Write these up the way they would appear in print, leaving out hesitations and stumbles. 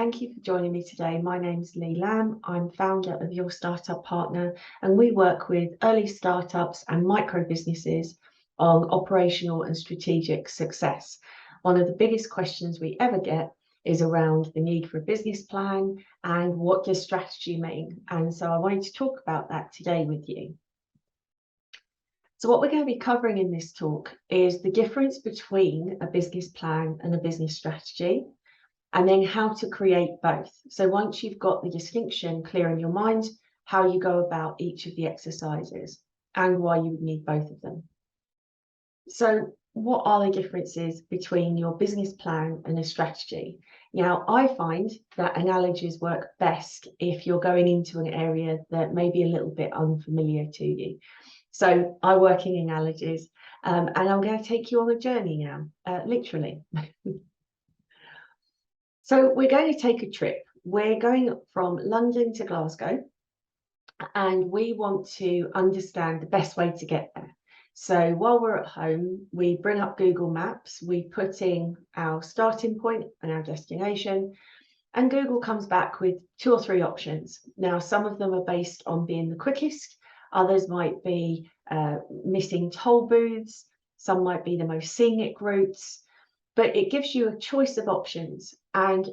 thank you for joining me today. My name's Lee Lamb. I'm founder of Your Startup Partner, and we work with early startups and micro businesses on operational and strategic success. One of the biggest questions we ever get is around the need for a business plan and what does strategy mean? And so I wanted to talk about that today with you. So what we're going to be covering in this talk is the difference between a business plan and a business strategy, and then how to create both. So once you've got the distinction clear in your mind, how you go about each of the exercises and why you would need both of them. So what are the differences between your business plan and a strategy? Now, I find that analogies work best if you're going into an area that may be a little bit unfamiliar to you. So I work in analogies, and I'm going to take you on a journey now, literally. So we're going to take a trip. We're going from London to Glasgow, and we want to understand the best way to get there. So while we're at home, we bring up Google Maps, we put in our starting point and our destination, and Google comes back with 2 or 3 options. Now, some of them are based on being the quickest, others might be missing toll booths, some might be the most scenic routes, but it gives you a choice of options. And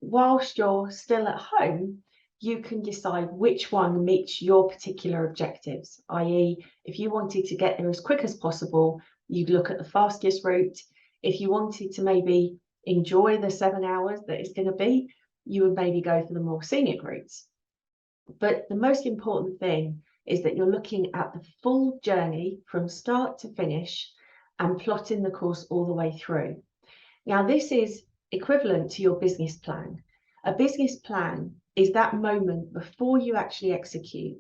whilst you're still at home, you can decide which one meets your particular objectives, i.e., if you wanted to get there as quick as possible, you'd look at the fastest route. If you wanted to maybe enjoy the 7 hours that it's going to be, you would maybe go for the more scenic routes. But the most important thing is that you're looking at the full journey from start to finish and plotting the course all the way through. Now, this is equivalent to your business plan. A business plan is that moment before you actually execute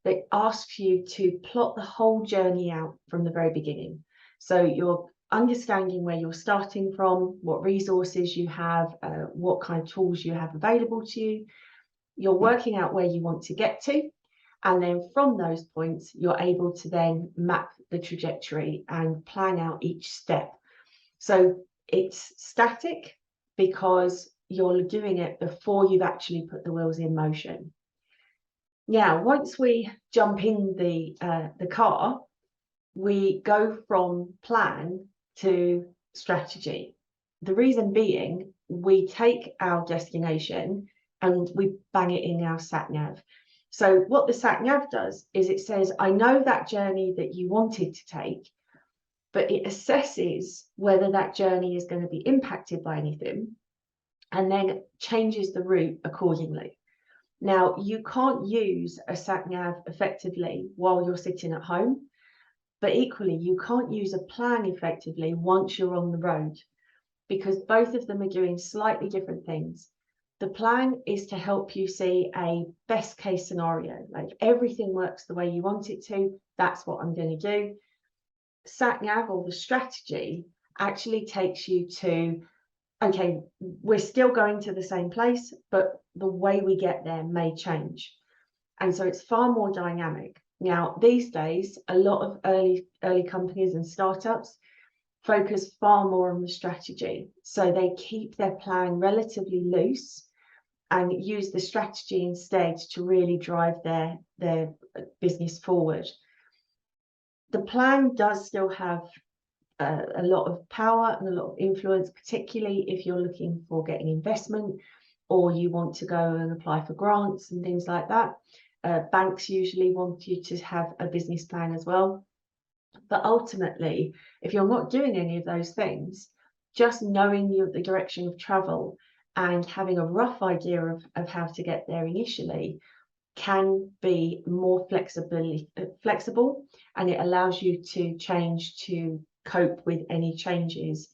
that asks you to plot the whole journey out from the very beginning. So you're understanding where you're starting from, what resources you have, what kind of tools you have available to you. You're working out where you want to get to. And then from those points, you're able to then map the trajectory and plan out each step. So it's static because you're doing it before you've actually put the wheels in motion. Now, once we jump in the car, we go from plan to strategy. The reason being, we take our destination and we bang it in our sat nav. So what the sat nav does is it says, I know that journey that you wanted to take, but it assesses whether that journey is going to be impacted by anything and then changes the route accordingly. Now, you can't use a sat nav effectively while you're sitting at home, but equally, you can't use a plan effectively once you're on the road, because both of them are doing slightly different things. The plan is to help you see a best case scenario, like everything works the way you want it to, that's what I'm going to do. Sat nav, or the strategy, actually takes you to, okay, we're still going to the same place, but the way we get there may change. And so it's far more dynamic. Now, these days, a lot of early companies and startups focus far more on the strategy. So they keep their plan relatively loose and use the strategy instead to really drive their business forward. The plan does still have a lot of power and a lot of influence, particularly if you're looking for getting investment or you want to go and apply for grants and things like that. Banks usually want you to have a business plan as well. But ultimately, if you're not doing any of those things, just knowing the direction of travel and having a rough idea of how to get there initially can be more flexible, and it allows you to change to cope with any changes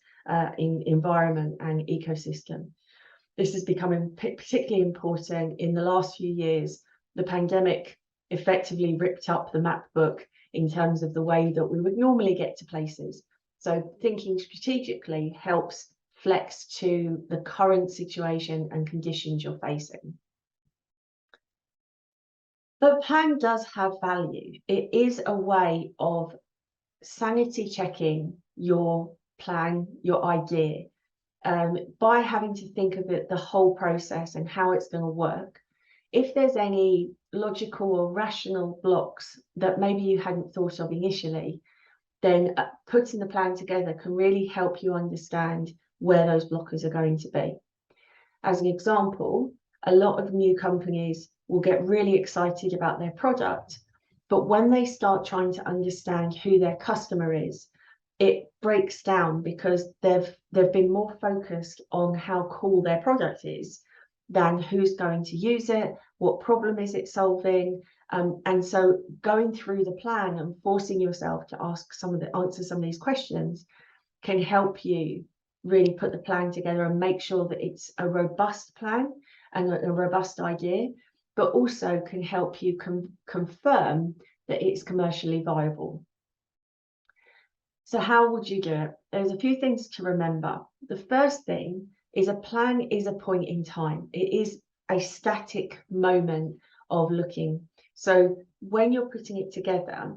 in environment and ecosystem. This is becoming particularly important in the last few years. The pandemic effectively ripped up the map book in terms of the way that we would normally get to places. So thinking strategically helps flex to the current situation and conditions you're facing. The plan does have value. It is a way of sanity checking your plan, your idea, by having to think of it, the whole process and how it's going to work. If there's any logical or rational blocks that maybe you hadn't thought of initially, then putting the plan together can really help you understand where those blockers are going to be. As an example, a lot of new companies will get really excited about their product, but when they start trying to understand who their customer is, it breaks down because they've been more focused on how cool their product is than who's going to use it, what problem is it solving. And so going through the plan and forcing yourself to answer some of these questions can help you really put the plan together and make sure that it's a robust plan and a robust idea, but also can help you confirm that it's commercially viable. So how would you do it? There's a few things to remember. The first thing is a plan is a point in time. It is a static moment of looking. So when you're putting it together,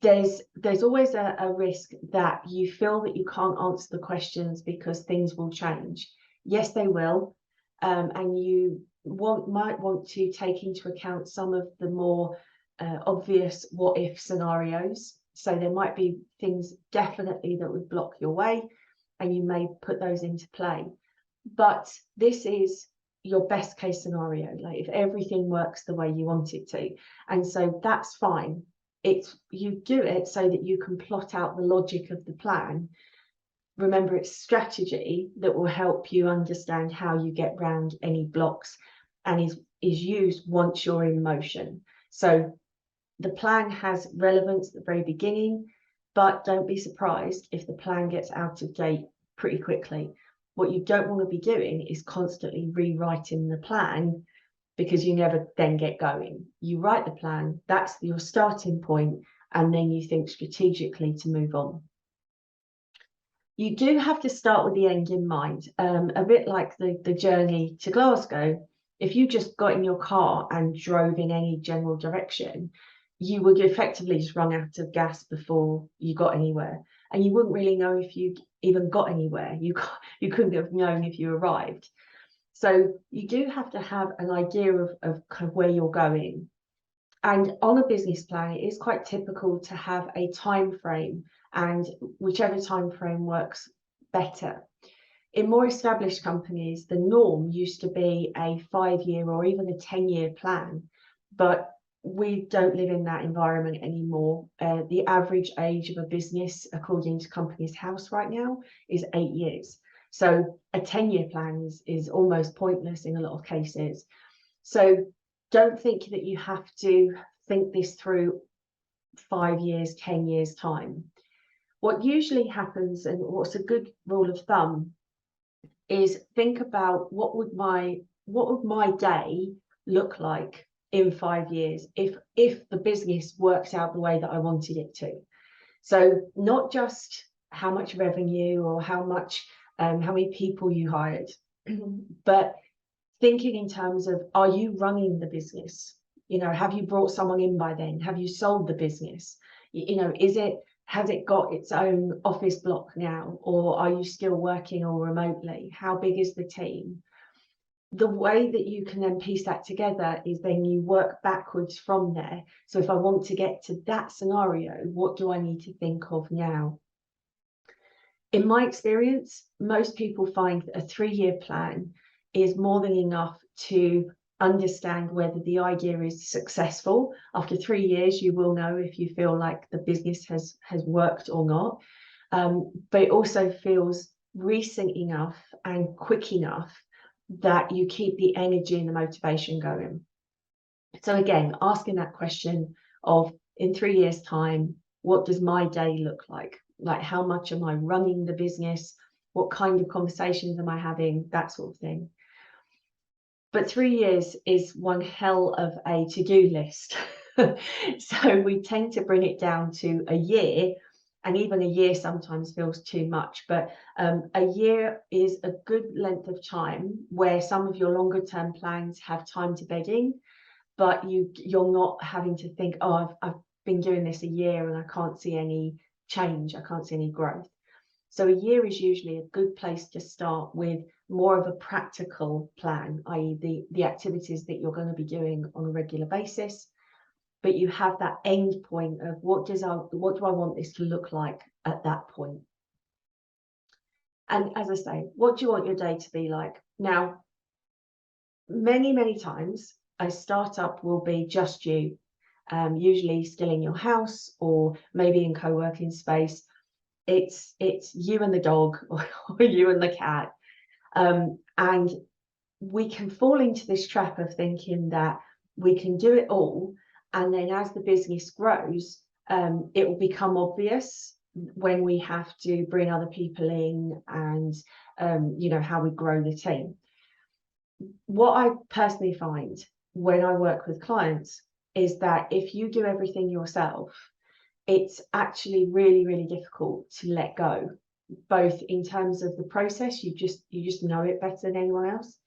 there's always a risk that you feel that you can't answer the questions because things will change. Yes, they will. And you might want to take into account some of the more obvious what if scenarios. So there might be things definitely that would block your way, and you may put those into play. But this is your best case scenario, like if everything works the way you want it to. And so that's fine. You do it so that you can plot out the logic of the plan. Remember, it's strategy that will help you understand how you get around any blocks and is used once you're in motion. So the plan has relevance at the very beginning, but don't be surprised if the plan gets out of date pretty quickly. What you don't want to be doing is constantly rewriting the plan because you never then get going. You write the plan, that's your starting point, and then you think strategically to move on. You do have to start with the end in mind, a bit like the journey to Glasgow. If you just got in your car and drove in any general direction, you would effectively just run out of gas before you got anywhere, and you wouldn't really know if you even got anywhere. You couldn't have known if you arrived. So you do have to have an idea of kind of where you're going. And on a business plan, it is quite typical to have a time frame, and whichever time frame works better. In more established companies, the norm used to be a 5-year or even a 10-year plan, but we don't live in that environment anymore. The average age of a business, according to Companies House right now, is 8 years. So a 10-year plan is almost pointless in a lot of cases. So don't think that you have to think this through 5 years, 10 years time. What usually happens, and what's a good rule of thumb, is think about what would my day look like in 5 years if the business works out the way that I wanted it to. So not just how much revenue or how many people you hired, but thinking in terms of, are you running the business? Have you brought someone in by then? Have you sold the business? Has it got its own office block now, or are you still working all remotely? How big is the team? The way that you can then piece that together is then you work backwards from there. So if I want to get to that scenario, what do I need to think of now? In my experience, most people find that a 3-year plan is more than enough to understand whether the idea is successful. After 3 years, you will know if you feel like the business has worked or not. But it also feels recent enough and quick enough that you keep the energy and the motivation going. So again, asking that question of, in 3 years' time, what does my day look like? Like, how much am I running the business? What kind of conversations am I having? That sort of thing. But 3 years is one hell of a to-do list. So we tend to bring it down to a year, and even a year sometimes feels too much. But a year is a good length of time where some of your longer term plans have time to bed in, but you're not having to think, oh, I've been doing this a year and I can't see any change, I can't see any growth. So a year is usually a good place to start with more of a practical plan, i.e. the activities that you're going to be doing on a regular basis, but you have that end point of what do I want this to look like at that point. And as I say, what do you want your day to be like? Now, many times a startup will be just you, usually still in your house or maybe in co-working space. It's you and the dog or you and the cat. And we can fall into this trap of thinking that we can do it all. And then as the business grows, it will become obvious when we have to bring other people in and, how we grow the team. What I personally find when I work with clients is that if you do everything yourself, it's actually really difficult to let go, both in terms of the process, you just know it better than anyone else,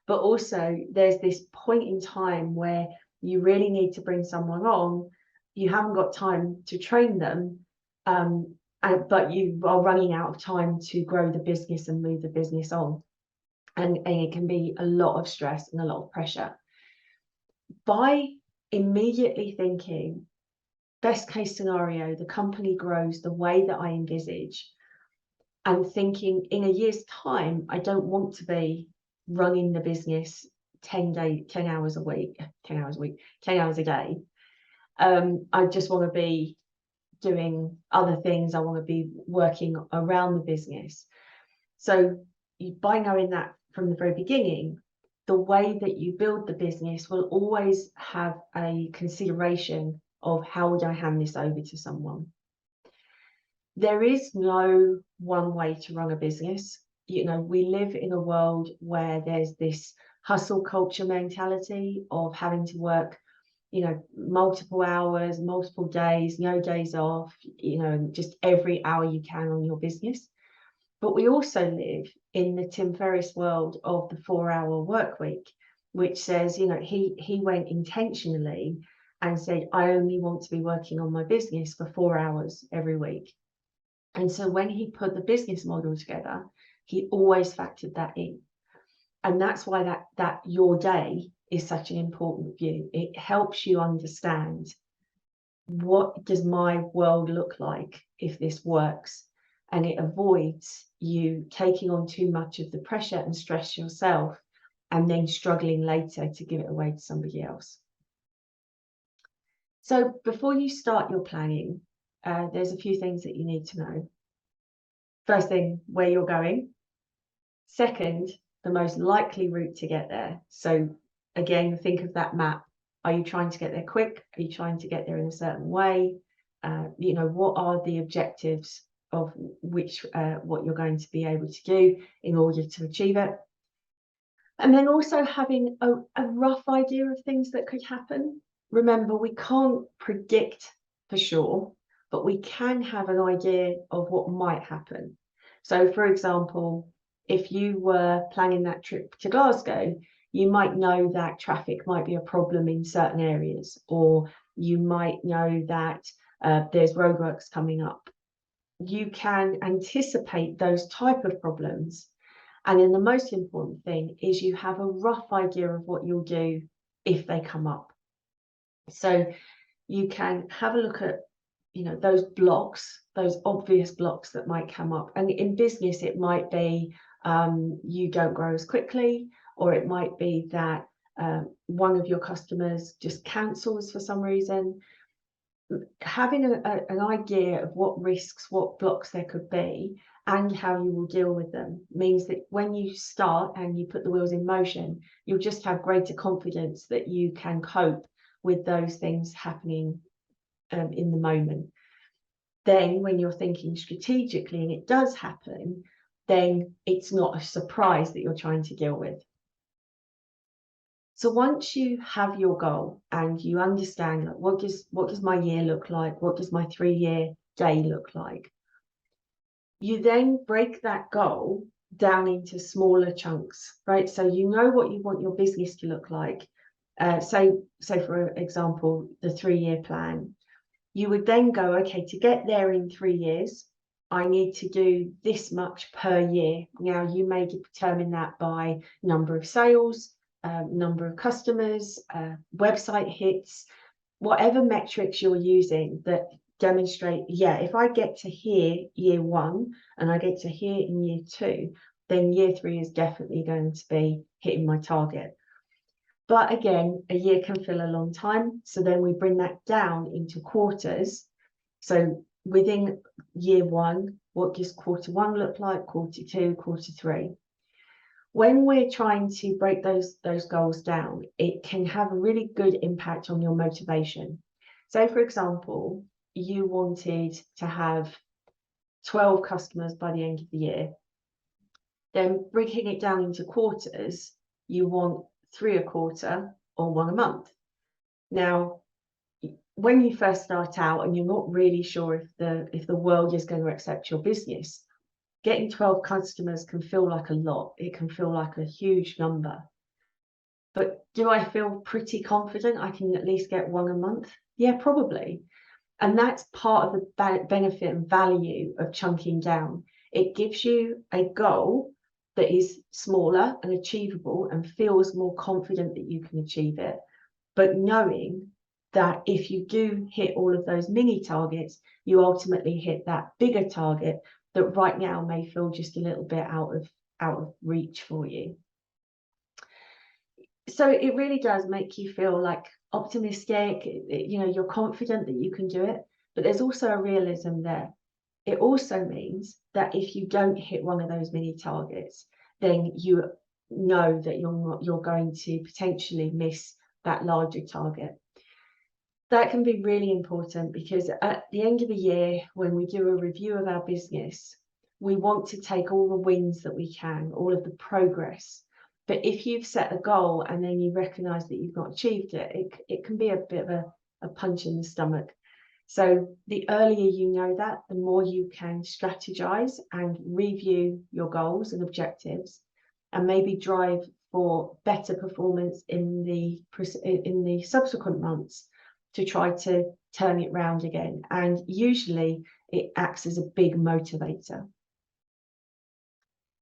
but also there's this point in time where you really need to bring someone on. You haven't got time to train them, but you are running out of time to grow the business and move the business on. And it can be a lot of stress and a lot of pressure. By immediately thinking, best case scenario, the company grows the way that I envisage, and thinking in a year's time, I don't want to be running the business 10 hours a day. I just want to be doing other things. I want to be working around the business. So by knowing that from the very beginning, the way that you build the business will always have a consideration of how would I hand this over to someone. There is no one way to run a business. We live in a world where there's this hustle culture mentality of having to work, multiple hours, multiple days, no days off, just every hour you can on your business. But we also live in the Tim Ferriss world of the 4-hour work week, which says, he went intentionally and said, I only want to be working on my business for 4 hours every week. And so when he put the business model together, he always factored that in. And that's why that your day is such an important view. It helps you understand, what does my world look like if this works? And it avoids you taking on too much of the pressure and stress yourself and then struggling later to give it away to somebody else. So before you start your planning, there's a few things that you need to know. First thing, where you're going. Second, the most likely route to get there. So again, think of that map. Are you trying to get there quick? Are you trying to get there in a certain way? What are the objectives of what you're going to be able to do in order to achieve it? And then also having a rough idea of things that could happen. Remember, we can't predict for sure, but we can have an idea of what might happen. So for example, if you were planning that trip to Glasgow, you might know that traffic might be a problem in certain areas, or you might know that there's roadworks coming up. You can anticipate those type of problems. And then the most important thing is you have a rough idea of what you'll do if they come up. So you can have a look at, those blocks, those obvious blocks that might come up. And in business, it might be you don't grow as quickly, or it might be that one of your customers just cancels for some reason. Having an idea of what risks, what blocks there could be, and how you will deal with them means that when you start and you put the wheels in motion, you'll just have greater confidence that you can cope with those things happening in the moment. Then when you're thinking strategically and it does happen, then it's not a surprise that you're trying to deal with. So once you have your goal and you understand, like, what does my year look like? What does my 3-year day look like? You then break that goal down into smaller chunks, right? So you know what you want your business to look like. Say for example, the 3-year plan. You would then go, okay, to get there in 3 years, I need to do this much per year. Now, you may determine that by number of sales, number of customers, website hits, whatever metrics you're using that demonstrate, yeah, if I get to here year 1 and I get to here in year 2, then year 3 is definitely going to be hitting my target. But again, a year can feel a long time. So then we bring that down into quarters. So within year 1, what does quarter 1 look like? Quarter 2, quarter 3. When we're trying to break those goals down, it can have a really good impact on your motivation. So for example, you wanted to have 12 customers by the end of the year. Then breaking it down into quarters, you want 3 a quarter or 1 a month. Now, when you first start out and you're not really sure if the world is going to accept your business, getting 12 customers can feel like a lot. It can feel like a huge number. But do I feel pretty confident I can at least get 1 a month? Yeah, probably. And that's part of the benefit and value of chunking down. It gives you a goal that is smaller and achievable and feels more confident that you can achieve it. But knowing that if you do hit all of those mini targets, you ultimately hit that bigger target that right now may feel just a little bit out of reach for you. So it really does make you feel like optimistic, you know, you're confident that you can do it, but there's also a realism there. It also means that if you don't hit one of those mini targets, then you know that you're going to potentially miss that larger target. That can be really important because at the end of the year, when we do a review of our business, we want to take all the wins that we can, all of the progress. But if you've set a goal and then you recognize that you've not achieved it, it can be a bit of a punch in the stomach. So the earlier you know that, the more you can strategize and review your goals and objectives, and maybe drive for better performance in the subsequent months to try to turn it round again. And usually it acts as a big motivator.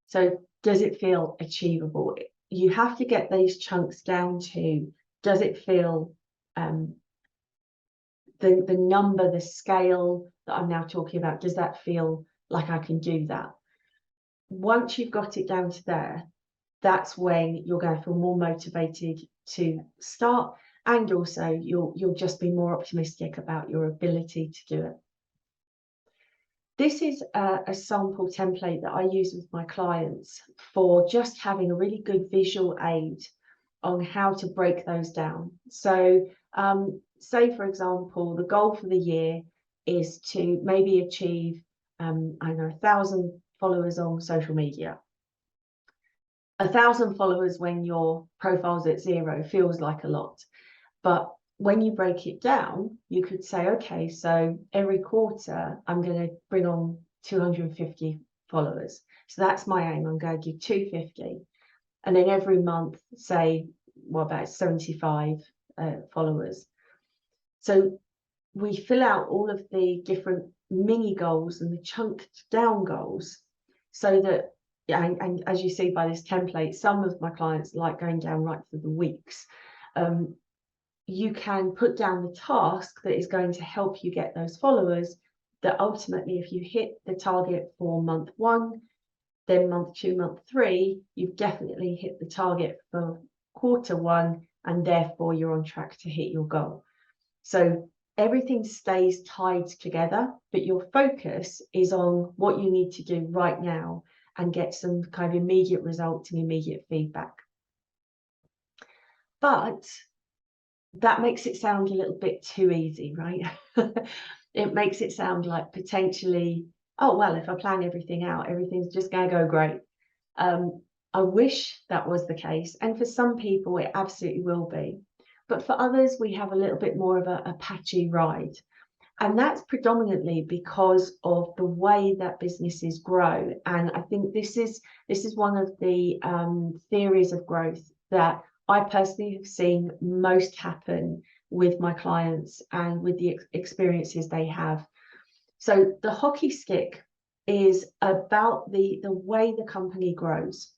So does it feel achievable? You have to get these chunks down to, does it feel the number, the scale that I'm now talking about, does that feel like I can do that? Once you've got it down to there, that's when you're going to feel more motivated to start, and also you'll just be more optimistic about your ability to do it. This is a sample template that I use with my clients for just having a really good visual aid on how to break those down. So say, for example, the goal for the year is to maybe achieve, I don't know, 1,000 followers on social media. 1,000 followers when your profile's at 0 feels like a lot. But when you break it down, you could say, okay, so every quarter, I'm going to bring on 250 followers. So that's my aim. I'm going to do 250. And then every month, say, what about 75 followers? So we fill out all of the different mini goals and the chunked down goals so that, and as you see by this template, some of my clients like going down right through the weeks. You can put down the task that is going to help you get those followers, that ultimately, if you hit the target for month 1, then month 2, month 3, you've definitely hit the target for quarter 1, and therefore you're on track to hit your goal. So everything stays tied together, but your focus is on what you need to do right now and get some kind of immediate results and immediate feedback. But that makes it sound a little bit too easy, right? It makes it sound like potentially, oh, well, if I plan everything out, everything's just going to go great. I wish that was the case. And for some people, it absolutely will be. But for others, we have a little bit more of a patchy ride. And that's predominantly because of the way that businesses grow. And I think this is one of the theories of growth that I personally have seen most happen with my clients and with the experiences they have. So the hockey stick is about the way the company grows.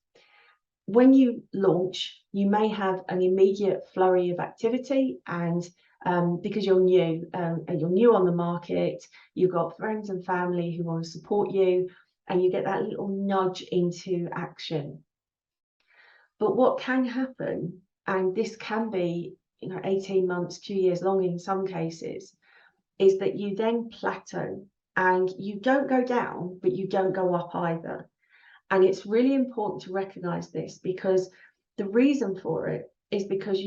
When you launch, you may have an immediate flurry of activity, and because you're new on the market, you've got friends and family who want to support you, and you get that little nudge into action. But what can happen, and this can be 18 months, 2 years long in some cases, is that you then plateau, and you don't go down, but you don't go up either. And it's really important to recognize this, because the reason for it is because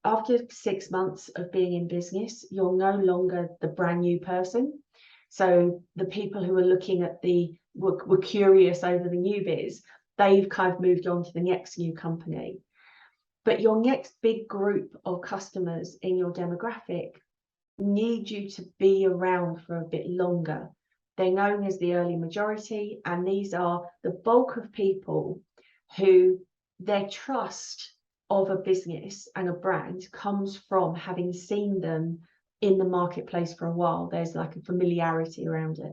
after 6 months of being in business, you're no longer the brand new person. So the people who are looking at were curious over the new biz, they've kind of moved on to the next new company. But your next big group of customers in your demographic need you to be around for a bit longer. They're known as the early majority, and these are the bulk of people who their trust of a business and a brand comes from having seen them in the marketplace for a while. There's like a familiarity around it.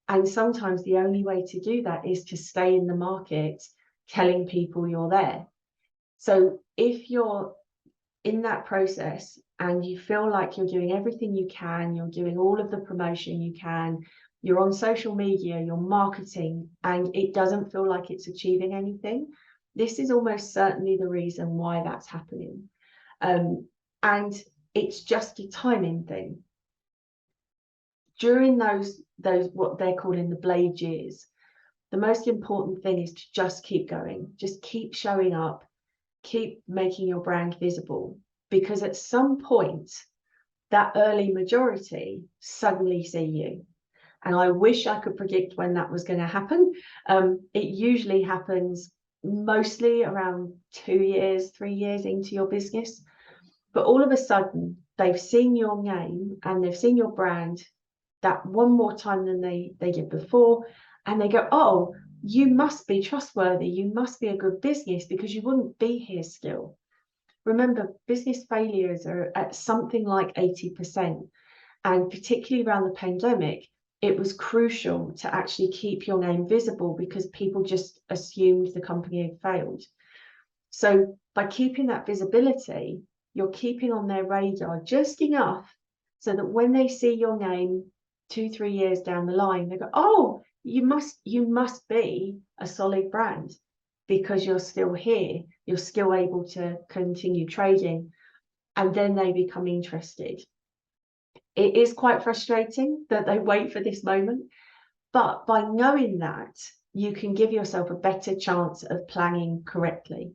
And sometimes the only way to do that is to stay in the market telling people you're there. So if you're in that process and you feel like you're doing everything you can, you're doing all of the promotion you can, you're on social media, you're marketing, and it doesn't feel like it's achieving anything, this is almost certainly the reason why that's happening. And it's just a timing thing. During those what they're calling the blade years, the most important thing is to just keep going, just keep showing up, keep making your brand visible, because at some point that early majority suddenly see you. And I wish I could predict when that was going to happen. It usually happens mostly around 2 years, 3 years into your business. But all of a sudden, they've seen your name and they've seen your brand that one more time than they did before. And they go, oh, you must be trustworthy. You must be a good business, because you wouldn't be here still. Remember, business failures are at something like 80%. And particularly around the pandemic, it was crucial to actually keep your name visible, because people just assumed the company had failed. So by keeping that visibility, you're keeping on their radar just enough so that when they see your name 2-3 years down the line, they go, oh, you must be a solid brand, because you're still here, you're still able to continue trading, and then they become interested. It is quite frustrating that they wait for this moment, but by knowing that, you can give yourself a better chance of planning correctly.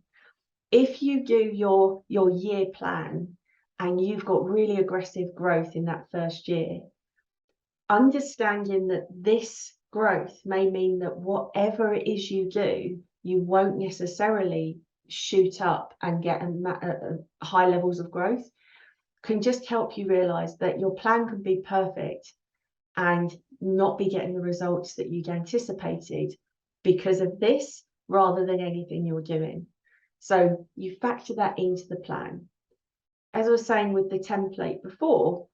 If you do your year plan and you've got really aggressive growth in that first year, understanding that this growth may mean that whatever it is you do, you won't necessarily shoot up and get high levels of growth, can just help you realize that your plan could be perfect and not be getting the results that you'd anticipated because of this, rather than anything you're doing. So you factor that into the plan. As I was saying with the template before,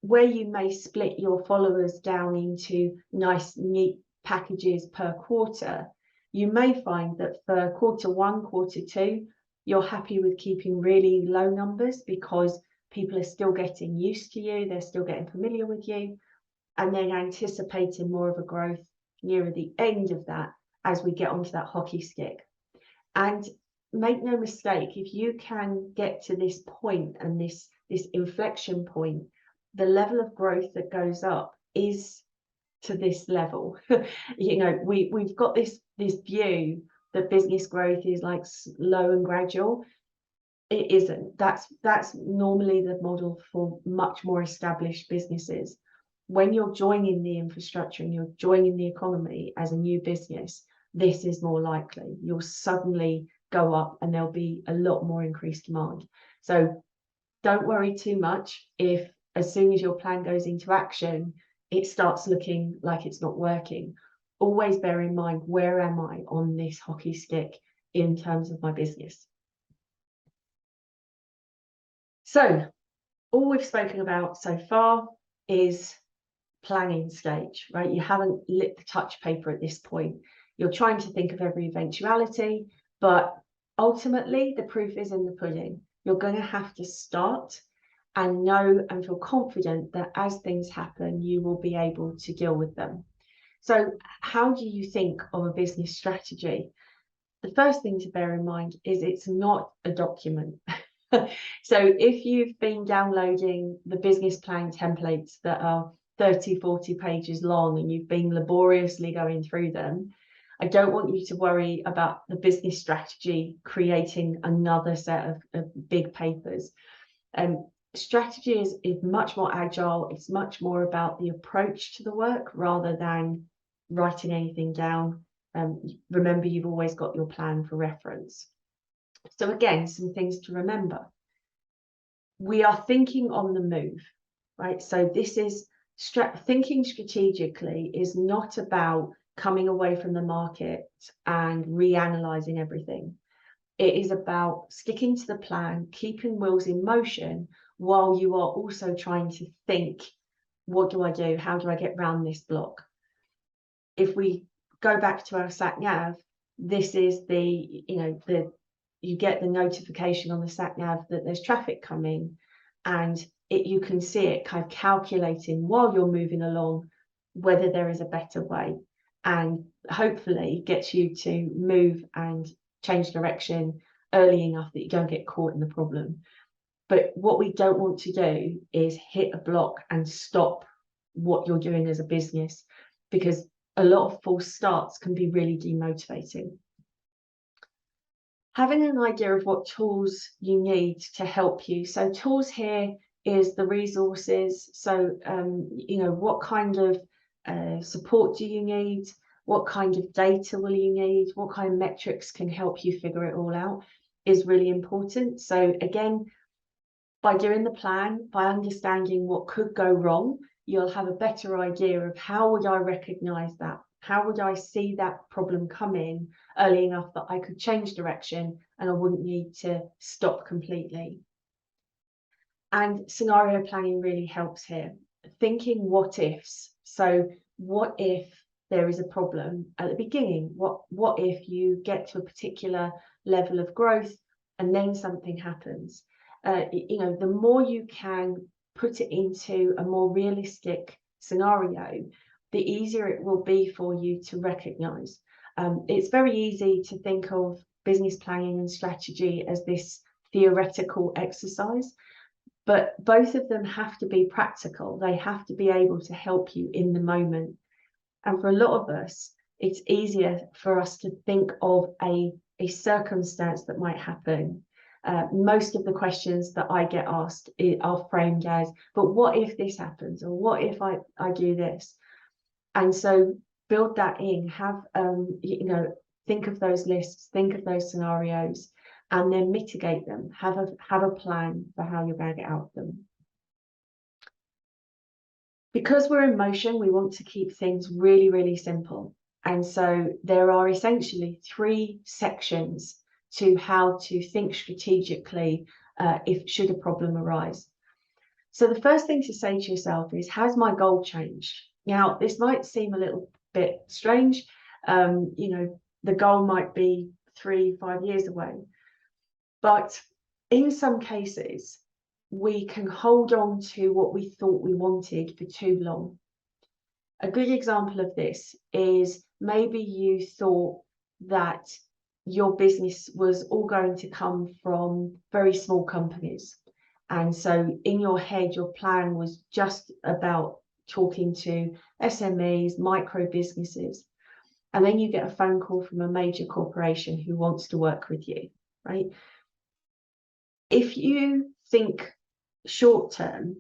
where you may split your followers down into nice, neat packages per quarter, you may find that for Q1, Q2, you're happy with keeping really low numbers because people are still getting used to you, they're still getting familiar with you, and then anticipating more of a growth nearer the end of that as we get onto that hockey stick. And make no mistake, if you can get to this point and this inflection point, the level of growth that goes up is to this level. We've got this view that business growth is like slow and gradual. It isn't. That's normally the model for much more established businesses. When you're joining the infrastructure and you're joining the economy as a new business, this is more likely. You'll suddenly go up and there'll be a lot more increased demand. So don't worry too much if as soon as your plan goes into action, it starts looking like it's not working. Always bear in mind, where am I on this hockey stick in terms of my business? So all we've spoken about so far is planning stage, right? You haven't lit the touch paper at this point. You're trying to think of every eventuality, but ultimately the proof is in the pudding. You're going to have to start and know and feel confident that as things happen, you will be able to deal with them. So how do you think of a business strategy? The first thing to bear in mind is it's not a document. So if you've been downloading the business plan templates that are 30, 40 pages long and you've been laboriously going through them, I don't want you to worry about the business strategy creating another set of big papers. Strategy is much more agile. It's much more about the approach to the work rather than writing anything down. Remember, you've always got your plan for reference. So again, some things to remember. We are thinking on the move, right? So this is thinking strategically is not about coming away from the market and reanalyzing everything. It is about sticking to the plan, keeping wheels in motion while you are also trying to think, what do I do? How do I get around this block? If we go back to our sat nav, this is you get the notification on the sat nav that there's traffic coming, and you can see it kind of calculating while you're moving along whether there is a better way, and hopefully gets you to move and change direction early enough that you don't get caught in the problem. But what we don't want to do is hit a block and stop what you're doing as a business, because a lot of false starts can be really demotivating. Having an idea of what tools you need to help you. So tools here is the resources. So, what kind of support do you need? What kind of data will you need? What kind of metrics can help you figure it all out is really important. So again, by doing the plan, by understanding what could go wrong, you'll have a better idea of how would I recognize that? How would I see that problem coming early enough that I could change direction and I wouldn't need to stop completely? And scenario planning really helps here. Thinking what ifs. So what if there is a problem at the beginning? What if you get to a particular level of growth and then something happens? The more you can put it into a more realistic scenario, the easier it will be for you to recognize. It's very easy to think of business planning and strategy as this theoretical exercise, but both of them have to be practical. They have to be able to help you in the moment. And for a lot of us, it's easier for us to think of a circumstance that might happen. Most of the questions that I get asked are framed as, but what if this happens? Or what if I do this? And so build that in, think of those lists, think of those scenarios, and then mitigate them. Have a plan for how you're going to get out of them. Because we're in motion, we want to keep things really, really simple. And so there are essentially 3 sections to how to think strategically should a problem arise. So the first thing to say to yourself is, has my goal changed? Now, this might seem a little bit strange. The goal might be 3-5 years away. But in some cases, we can hold on to what we thought we wanted for too long. A good example of this is maybe you thought that your business was all going to come from very small companies. And so in your head, your plan was just about talking to SMEs, micro businesses. And then you get a phone call from a major corporation who wants to work with you, right? If you think short term,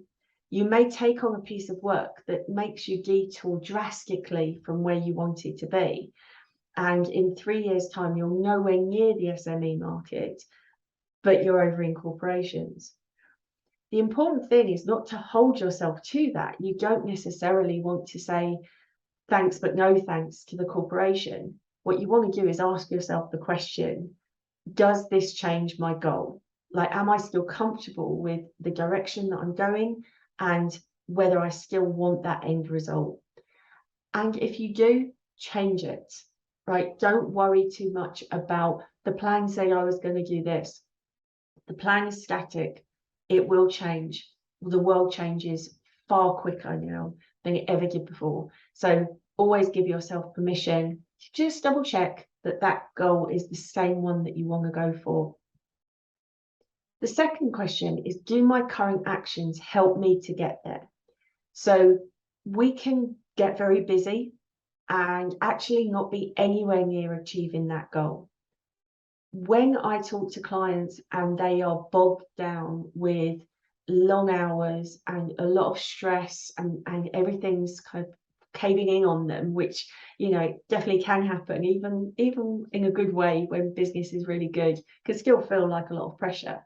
you may take on a piece of work that makes you detour drastically from where you want it to be. And in 3 years' time, you're nowhere near the SME market, but you're over in corporations. The important thing is not to hold yourself to that. You don't necessarily want to say thanks, but no thanks to the corporation. What you want to do is ask yourself the question, does this change my goal? Like, am I still comfortable with the direction that I'm going and whether I still want that end result. And if you do, change it, right? Don't worry too much about the plan saying I was going to do this. The plan is static. It will change. The world changes far quicker now than it ever did before. So always give yourself permission to just double check that that goal is the same one that you want to go for. The second question is, do my current actions help me to get there? So we can get very busy and actually not be anywhere near achieving that goal. When I talk to clients and they are bogged down with long hours and a lot of stress and everything's kind of caving in on them, which, you know, definitely can happen, even in a good way when business is really good, can still feel like a lot of pressure.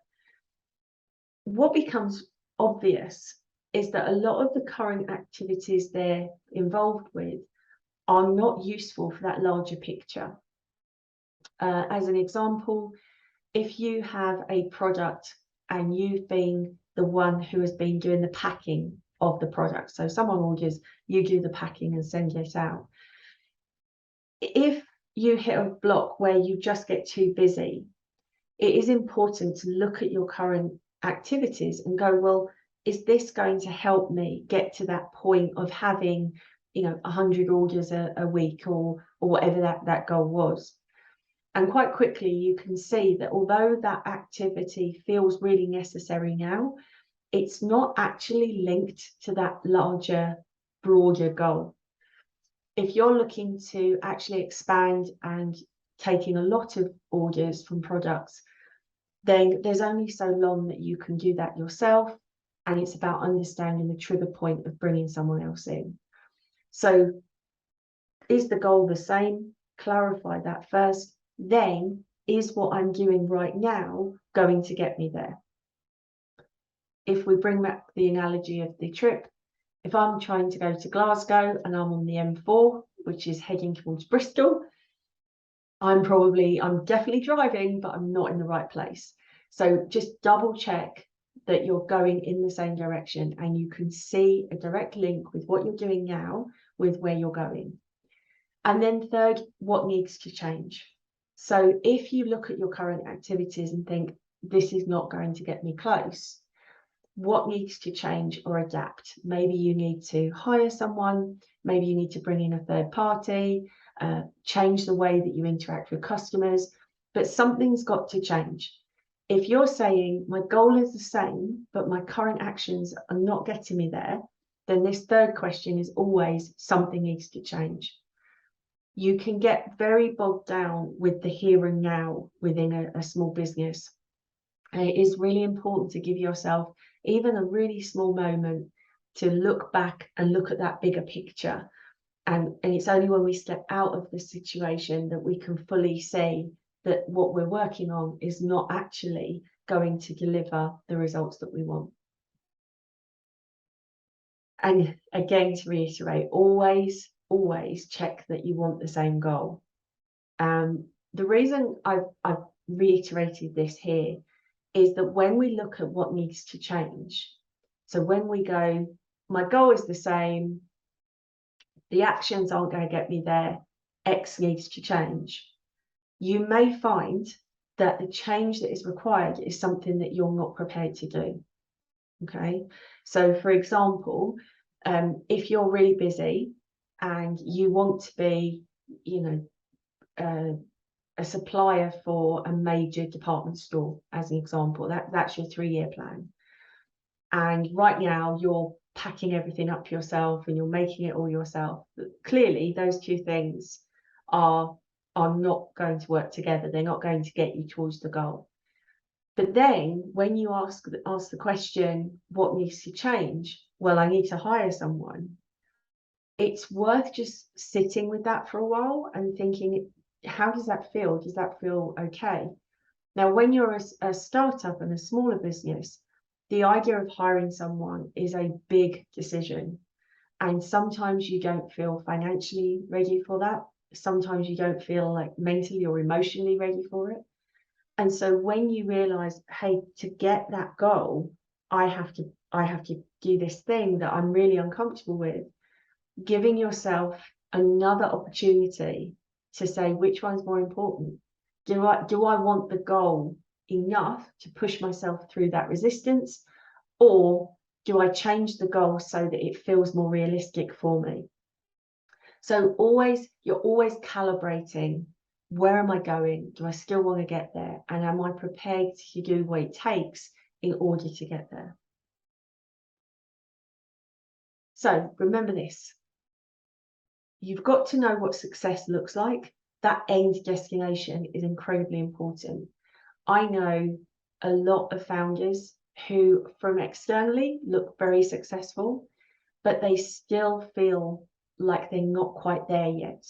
What becomes obvious is that a lot of the current activities they're involved with are not useful for that larger picture. As an example, if you have a product and you've been the one who has been doing the packing of the product, so someone orders, you do the packing and send it out. If you hit a block where you just get too busy, it is important to look at your current activities and go, well, is this going to help me get to that point of having, you know, 100 orders a week or whatever that goal was? And quite quickly, you can see that although that activity feels really necessary now, it's not actually linked to that larger, broader goal. If you're looking to actually expand and taking a lot of orders from products, then there's only so long that you can do that yourself. And it's about understanding the trigger point of bringing someone else in. So is the goal the same? Clarify that first. Then, is what I'm doing right now going to get me there? If we bring back the analogy of the trip, if I'm trying to go to Glasgow and I'm on the M4, which is heading towards Bristol, I'm definitely driving, but I'm not in the right place. So just double check that you're going in the same direction and you can see a direct link with what you're doing now with where you're going. And then third, what needs to change? So if you look at your current activities and think, this is not going to get me close, what needs to change or adapt? Maybe you need to hire someone, maybe you need to bring in a third party, change the way that you interact with customers, but something's got to change. If you're saying my goal is the same, but my current actions are not getting me there, then this third question is always something needs to change. You can get very bogged down with the here and now within a small business. And it is really important to give yourself even a really small moment to look back and look at that bigger picture. And it's only when we step out of the situation that we can fully see that what we're working on is not actually going to deliver the results that we want. And again, to reiterate, always check that you want the same goal. The reason I've reiterated this here is that when we look at what needs to change, so when we go, my goal is the same, the actions aren't going to get me there, X needs to change, you may find that the change that is required is something that you're not prepared to do. Okay, so for example, if you're really busy and you want to be, you know, a supplier for a major department store, as an example, that's your 3-year plan. And right now you're packing everything up yourself and you're making it all yourself. Clearly, those two things are not going to work together. They're not going to get you towards the goal. But then when you ask the question, what needs to change? Well, I need to hire someone. It's worth just sitting with that for a while and thinking, how does that feel? Does that feel okay? Now, when you're a startup and a smaller business, the idea of hiring someone is a big decision. And sometimes you don't feel financially ready for that. Sometimes you don't feel like mentally or emotionally ready for it. And so when you realize, hey, to get that goal, I have to do this thing that I'm really uncomfortable with. Giving yourself another opportunity to say which one's more important. Do I want the goal enough to push myself through that resistance, or do I change the goal so that it feels more realistic for me? So you're always calibrating. Where am I going? Do I still want to get there? And am I prepared to do what it takes in order to get there? So remember this. You've got to know what success looks like. That end destination is incredibly important. I know a lot of founders who from externally look very successful, but they still feel like they're not quite there yet.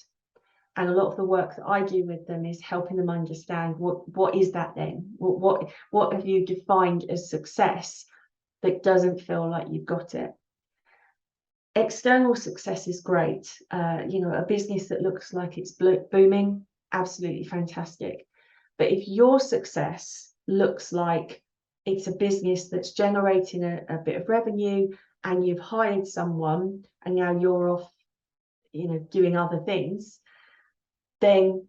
And a lot of the work that I do with them is helping them understand what is that then? What have you defined as success that doesn't feel like you've got it? External success is great. A business that looks like it's booming, absolutely fantastic. But if your success looks like it's a business that's generating a bit of revenue and you've hired someone and now you're off, doing other things, then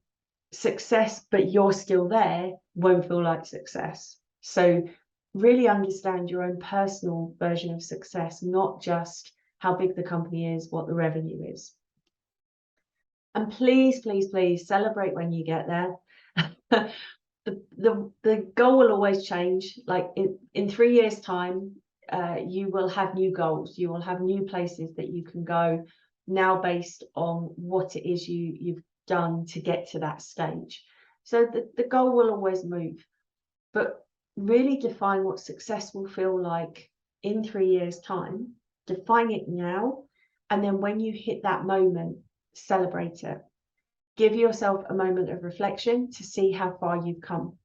success, but you're still there, won't feel like success. So really understand your own personal version of success, not just how big the company is, what the revenue is. And please, please, please celebrate when you get there. The goal will always change. Like in 3 years' time, you will have new goals. You will have new places that you can go now based on what it is you've done to get to that stage. So the goal will always move, but really define what success will feel like in 3 years' time. Define it now, and then when you hit that moment, celebrate it. Give yourself a moment of reflection to see how far you've come.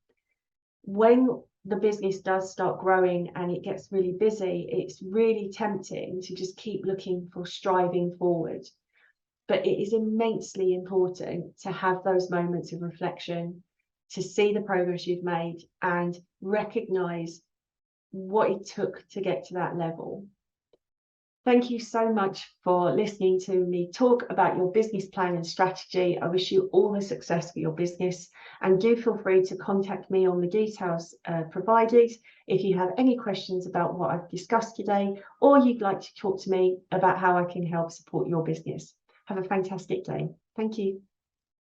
When the business does start growing and it gets really busy, it's really tempting to just keep looking for striving forward. But it is immensely important to have those moments of reflection, to see the progress you've made and recognize what it took to get to that level. Thank you so much for listening to me talk about your business plan and strategy. I wish you all the success for your business, and do feel free to contact me on the details provided if you have any questions about what I've discussed today, or you'd like to talk to me about how I can help support your business. Have a fantastic day. Thank you.